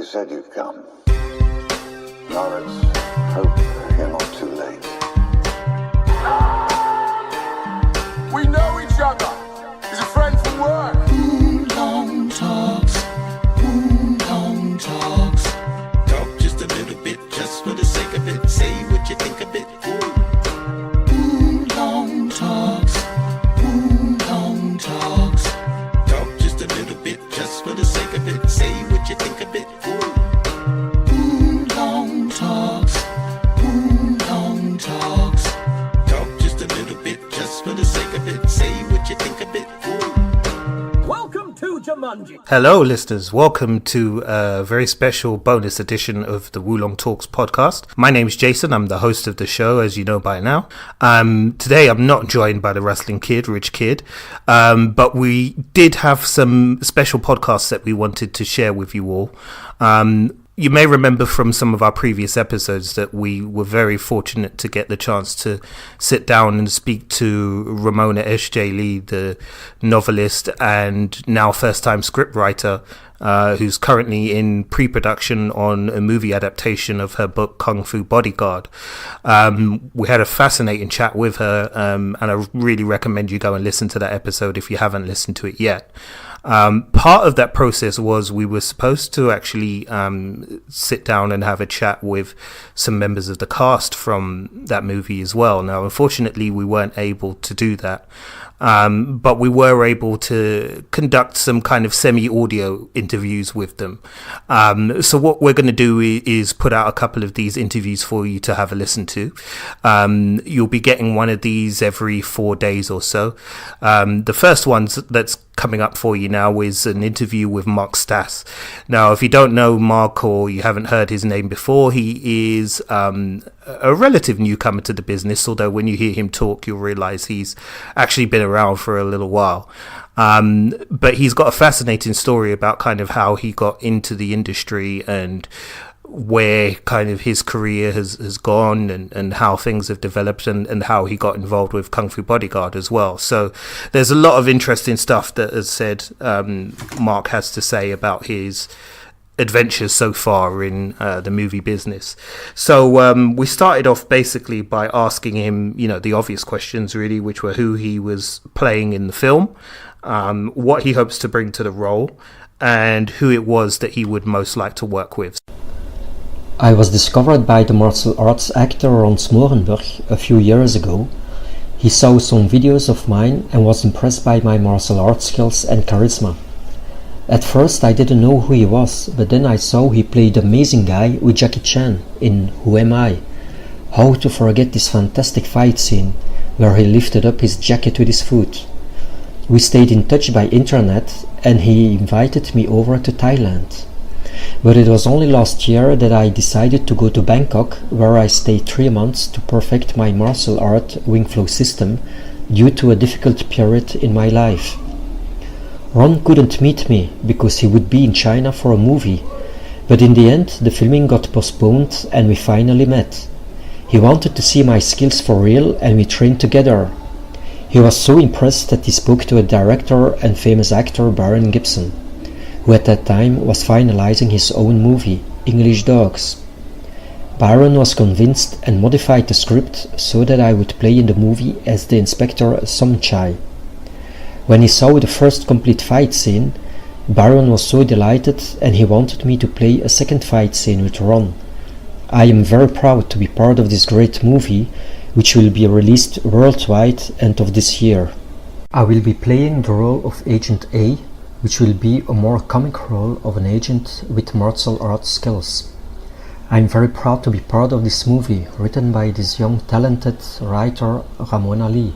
You said you'd come. Lawrence, hope you're not too late. We know each other. He's a friend from work. Long talks. Long talks. Talk just a little bit, just for the sake of it. Say what you think of it. Long talks. Long talks. Talk just a little bit, just for the sake of it. Say what you think of it. Long talks. Long talks. Talk just a little bit, just for the sake of it. Say what you think of it. Welcome to Jumanji. Hello, listeners. Welcome to a very special bonus edition of the Wulong Talks podcast. My name is Jason. I'm the host of the show, as you know by now. Today, I'm not joined by the wrestling kid, Rich Kid, but we did have some special podcasts that we wanted to share with you all. You may remember from some of our previous episodes that we were very fortunate to get the chance to sit down and speak to Ramona S.J. Lee, the novelist and now first-time scriptwriter, who's currently in pre-production on a movie adaptation of her book Fu Bodyguard. We had a fascinating chat with her, and I really recommend you go and listen to that episode if you haven't listened to it yet. Part of that process was we were supposed to actually sit down and have a chat with some members of the cast from that movie as well. Now, unfortunately, we weren't able to do that. But we were able to conduct some kind of semi-audio interviews with them. So what we're going to do is put out a couple of these interviews for you to have a listen to. You'll be getting one of these every 4 days or so. The first one that's coming up for you now is an interview with Mark Stas. Now, if you don't know Mark or you haven't heard his name before, he is a relative newcomer to the business, although when you hear him talk, you'll realize he's actually been around for a little while. But he's got a fascinating story about kind of how he got into the industry and where kind of his career has gone and how things have developed and how he got involved with Fu Bodyguard as well. So there's a lot of interesting stuff that, as said, Mark has to say about his adventures so far in the movie business. So we started off basically by asking him, the obvious questions really, which were who he was playing in the film, what he hopes to bring to the role, and who it was that he would most like to work with. I was discovered by the martial arts actor Ron Smorenburg a few years ago. He saw some videos of mine and was impressed by my martial arts skills and charisma. At first I didn't know who he was, but then I saw he played the amazing guy with Jackie Chan in Who Am I? How to forget this fantastic fight scene where he lifted up his jacket with his foot. We stayed in touch by internet and he invited me over to Thailand. But it was only last year that I decided to go to Bangkok, where I stayed 3 months to perfect my martial art wing flow system due to a difficult period in my life. Ron couldn't meet me because he would be in China for a movie, but in the end the filming got postponed and we finally met. He wanted to see my skills for real and we trained together. He was so impressed that he spoke to a director and famous actor, Baron Gibson, who at that time was finalizing his own movie, English Dogs. Byron was convinced and modified the script so that I would play in the movie as the Inspector Somchai. When he saw the first complete fight scene, Byron was so delighted and he wanted me to play a second fight scene with Ron. I am very proud to be part of this great movie, which will be released worldwide end of this year. I will be playing the role of Agent A, which will be a more comic role of an agent with martial arts skills. I'm very proud to be part of this movie, written by this young talented writer Ramona Lee,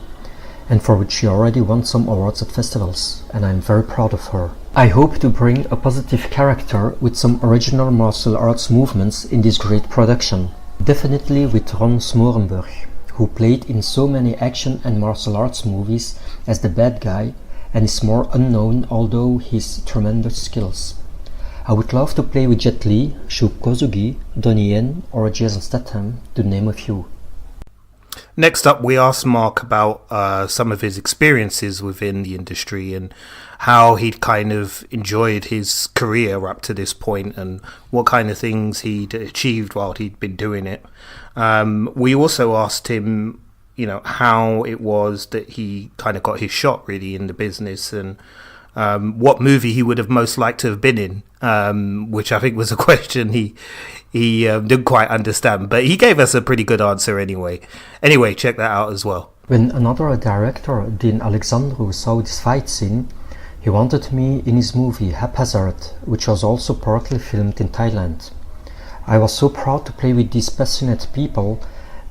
and for which she already won some awards at festivals, and I'm very proud of her. I hope to bring a positive character with some original martial arts movements in this great production, definitely with Ron Smorenburg, who played in so many action and martial arts movies as the bad guy, and is more unknown although his tremendous skills. I would love to play with Jet Li, Shu Kosugi, Donnie Yen or Jason Statham, to name a few. Next up, we asked Mark about some of his experiences within the industry and how he'd kind of enjoyed his career up to this point and what kind of things he'd achieved while he'd been doing it. We also asked him, how it was that he kind of got his shot really in the business and what movie he would have most liked to have been in, which I think was a question he didn't quite understand, but he gave us a pretty good answer anyway. Anyway, check that out as well. When another director, Dean Alexandru, saw this fight scene, he wanted me in his movie Haphazard, which was also partly filmed in Thailand. I was so proud to play with these passionate people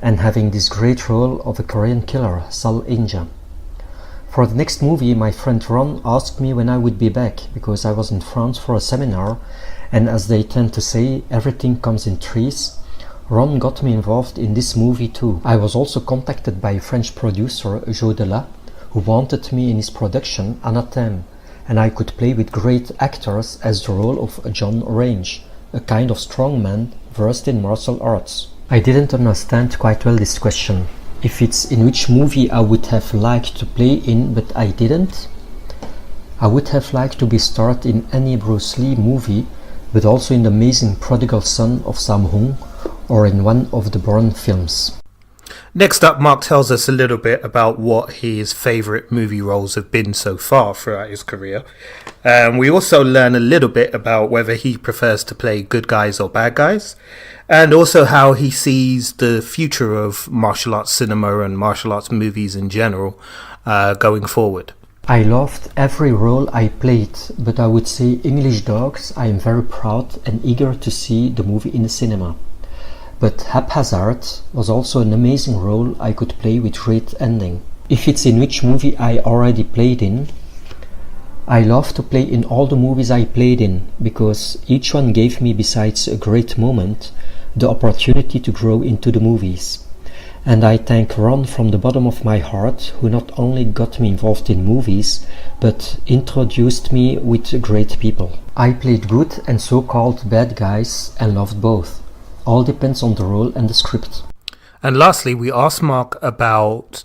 and having this great role of a Korean killer, Sal Inja. For the next movie, my friend Ron asked me when I would be back, because I was in France for a seminar, and as they tend to say, everything comes in threes. Ron got me involved in this movie too. I was also contacted by a French producer, Joe Delas, who wanted me in his production, Anathème, and I could play with great actors as the role of John Range, a kind of strongman versed in martial arts. I didn't understand quite well this question. If it's in which movie I would have liked to play in but I didn't? I would have liked to be starred in any Bruce Lee movie, but also in The Amazing Prodigal Son of Sam Hung or in one of the Bourne films. Next up, Mark tells us a little bit about what his favourite movie roles have been so far throughout his career. We also learn a little bit about whether he prefers to play good guys or bad guys, and also how he sees the future of martial arts cinema and martial arts movies in general going forward. I loved every role I played, but I would say English Dogs I am very proud and eager to see the movie in the cinema. But Haphazard was also an amazing role I could play with great ending. If it's in which movie I already played in, I love to play in all the movies I played in, because each one gave me, besides a great moment, the opportunity to grow into the movies. And I thank Ron from the bottom of my heart, who not only got me involved in movies, but introduced me with great people. I played good and so-called bad guys and loved both. All depends on the role and the script. And lastly, we asked Mark about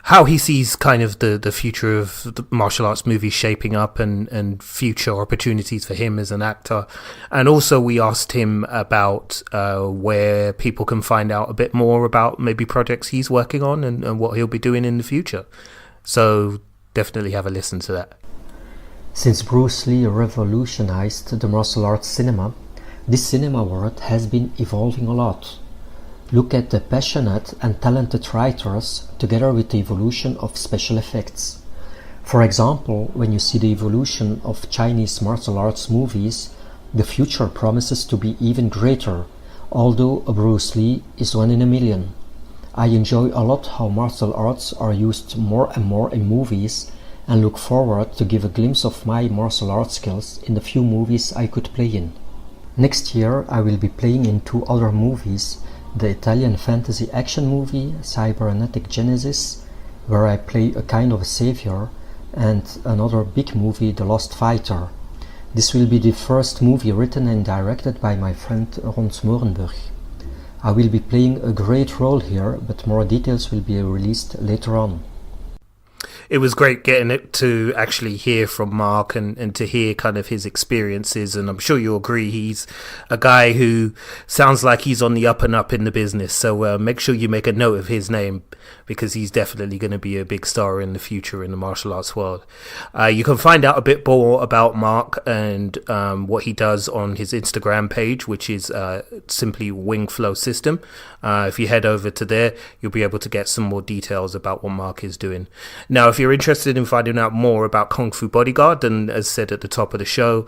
how he sees kind of the future of the martial arts movies shaping up and future opportunities for him as an actor. And also we asked him about where people can find out a bit more about maybe projects he's working on and what he'll be doing in the future. So definitely have a listen to that. Since Bruce Lee revolutionized the martial arts cinema, this cinema world has been evolving a lot. Look at the passionate and talented writers together with the evolution of special effects. For example, when you see the evolution of Chinese martial arts movies, the future promises to be even greater, although a Bruce Lee is one in a million. I enjoy a lot how martial arts are used more and more in movies, and look forward to give a glimpse of my martial arts skills in the few movies I could play in. Next year I will be playing in 2 other movies, the Italian fantasy action movie Cybernetic Genesis, where I play a kind of a savior, and another big movie, The Lost Fighter. This will be the first movie written and directed by my friend Ron Smorenburg. I will be playing a great role here, but more details will be released later on. It was great getting it to actually hear from Mark and to hear kind of his experiences, and I'm sure you'll agree he's a guy who sounds like he's on the up and up in the business, so make sure you make a note of his name, because he's definitely going to be a big star in the future in the martial arts world. You can find out a bit more about Mark and what he does on his Instagram page, which is simply Wing Flow System. If you head over to there, you'll be able to get some more details about what Mark is doing. Now, if you're interested in finding out more about Kung Fu Bodyguard, then as said at the top of the show,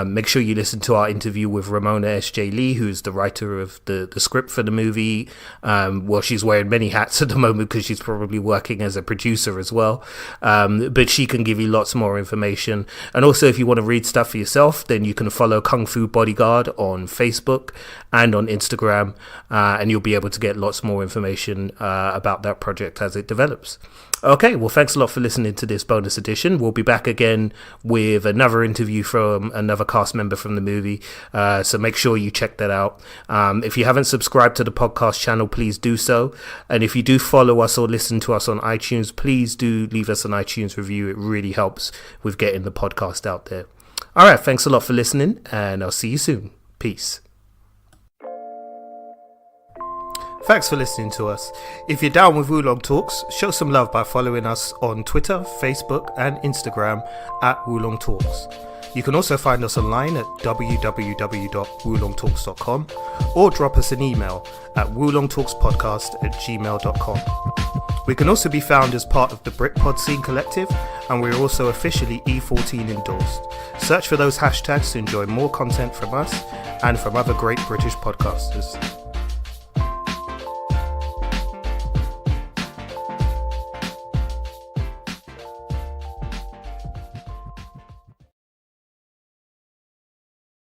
make sure you listen to our interview with Ramona S.J. Lee, who's the writer of the script for the movie. Well, she's wearing many hats at the moment because she's probably working as a producer as well. But she can give you lots more information. And also, if you want to read stuff for yourself, then you can follow Kung Fu Bodyguard on Facebook and on Instagram, and you'll be able to get lots more information about that project as it develops. Okay, well, thanks thanks a lot for listening to this bonus edition. We'll be back again with another interview from another cast member from the movie. So make sure you check that out. If you haven't subscribed to the podcast channel, please do so. And if you do follow us or listen to us on iTunes, please do leave us an iTunes review. It really helps with getting the podcast out there. All right, thanks a lot for listening, and I'll see you soon. Peace. Thanks for listening to us. If you're down with Wulong Talks, show some love by following us on Twitter, Facebook and Instagram at Wulong Talks. You can also find us online at www.wulongtalks.com or drop us an email at wulongtalkspodcast@gmail.com. We can also be found as part of the Britpod Scene Collective, and we're also officially E14 endorsed. Search for those hashtags to enjoy more content from us and from other great British podcasters.